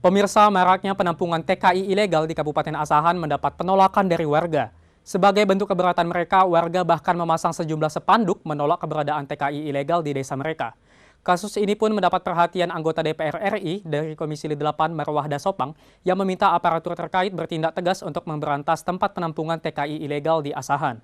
Pemirsa, maraknya penampungan TKI ilegal di Kabupaten Asahan mendapat penolakan dari warga. Sebagai bentuk keberatan mereka, warga bahkan memasang sejumlah spanduk menolak keberadaan TKI ilegal di desa mereka. Kasus ini pun mendapat perhatian anggota DPR RI dari Komisi 8 Marwah Dasopang yang meminta aparatur terkait bertindak tegas untuk memberantas tempat penampungan TKI ilegal di Asahan.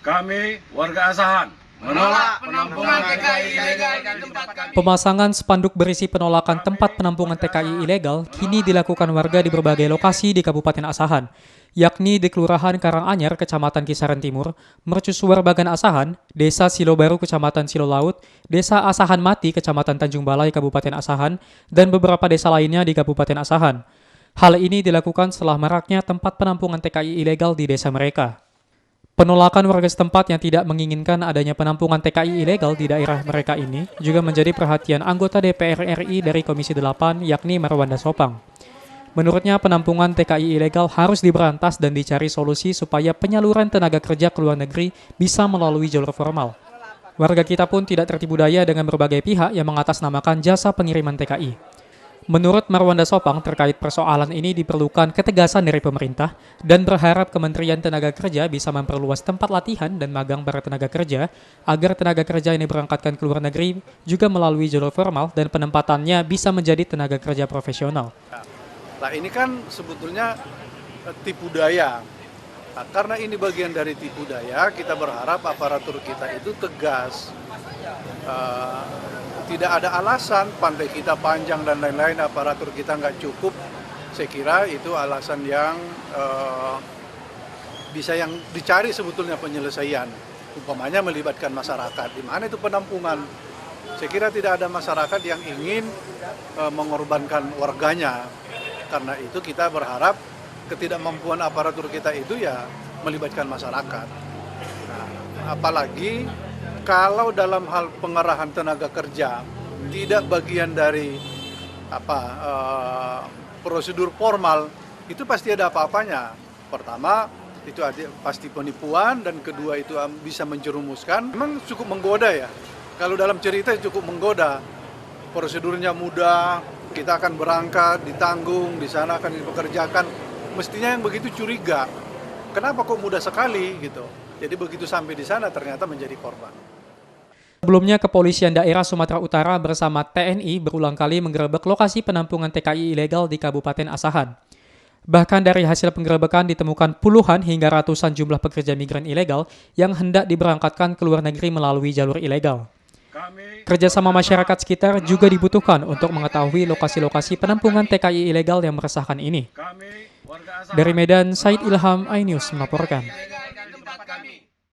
Kami, warga Asahan, menolak penampungan TKI ilegal di tempat kami. Pemasangan spanduk berisi penolakan tempat penampungan TKI ilegal kini dilakukan warga di berbagai lokasi di Kabupaten Asahan, yakni di Kelurahan Karanganyar, Kecamatan Kisaran Timur, Mercusuar Bagan Asahan, Desa Silo Baru, Kecamatan Silo Laut, Desa Asahan Mati, Kecamatan Tanjung Balai, Kabupaten Asahan, dan beberapa desa lainnya di Kabupaten Asahan. Hal ini dilakukan setelah maraknya tempat penampungan TKI ilegal di desa mereka. Penolakan warga setempat yang tidak menginginkan adanya penampungan TKI ilegal di daerah mereka ini juga menjadi perhatian anggota DPR RI dari Komisi 8 yakni Marwah Dasopang. Menurutnya penampungan TKI ilegal harus diberantas dan dicari solusi supaya penyaluran tenaga kerja ke luar negeri bisa melalui jalur formal. Warga kita pun tidak tertipu daya dengan berbagai pihak yang mengatasnamakan jasa pengiriman TKI. Menurut Marwah Dasopang, terkait persoalan ini diperlukan ketegasan dari pemerintah dan berharap Kementerian Tenaga Kerja bisa memperluas tempat latihan dan magang para tenaga kerja agar tenaga kerja yang diberangkatkan ke luar negeri juga melalui jalur formal dan penempatannya bisa menjadi tenaga kerja profesional. Nah, ini kan sebetulnya tipu daya. Nah, karena ini bagian dari tipu daya, kita berharap aparatur kita itu tegas. Tidak ada alasan pantai kita panjang dan lain-lain, aparatur kita nggak cukup. Saya kira itu alasan yang bisa yang dicari sebetulnya penyelesaian. Umpamanya melibatkan masyarakat. Di mana itu penampungan? Saya kira tidak ada masyarakat yang ingin mengorbankan warganya. Karena itu kita berharap ketidakmampuan aparatur kita itu ya melibatkan masyarakat. Nah, apalagi kalau dalam hal pengerahan tenaga kerja tidak bagian dari prosedur formal, itu pasti ada apa-apanya. Pertama, itu pasti penipuan, dan kedua itu bisa menjerumuskan. Memang cukup menggoda ya. Kalau dalam cerita cukup menggoda. Prosedurnya mudah, kita akan berangkat, ditanggung, di sana akan dipekerjakan. Mestinya yang begitu curiga. Kenapa kok mudah sekali gitu. Jadi begitu sampai di sana ternyata menjadi korban. Sebelumnya, Kepolisian Daerah Sumatera Utara bersama TNI berulang kali menggerebek lokasi penampungan TKI ilegal di Kabupaten Asahan. Bahkan dari hasil penggerebekan ditemukan puluhan hingga ratusan jumlah pekerja migran ilegal yang hendak diberangkatkan ke luar negeri melalui jalur ilegal. Kerjasama masyarakat sekitar juga dibutuhkan untuk mengetahui lokasi-lokasi penampungan TKI ilegal yang meresahkan ini. Dari Medan, Said Ilham, iNews melaporkan.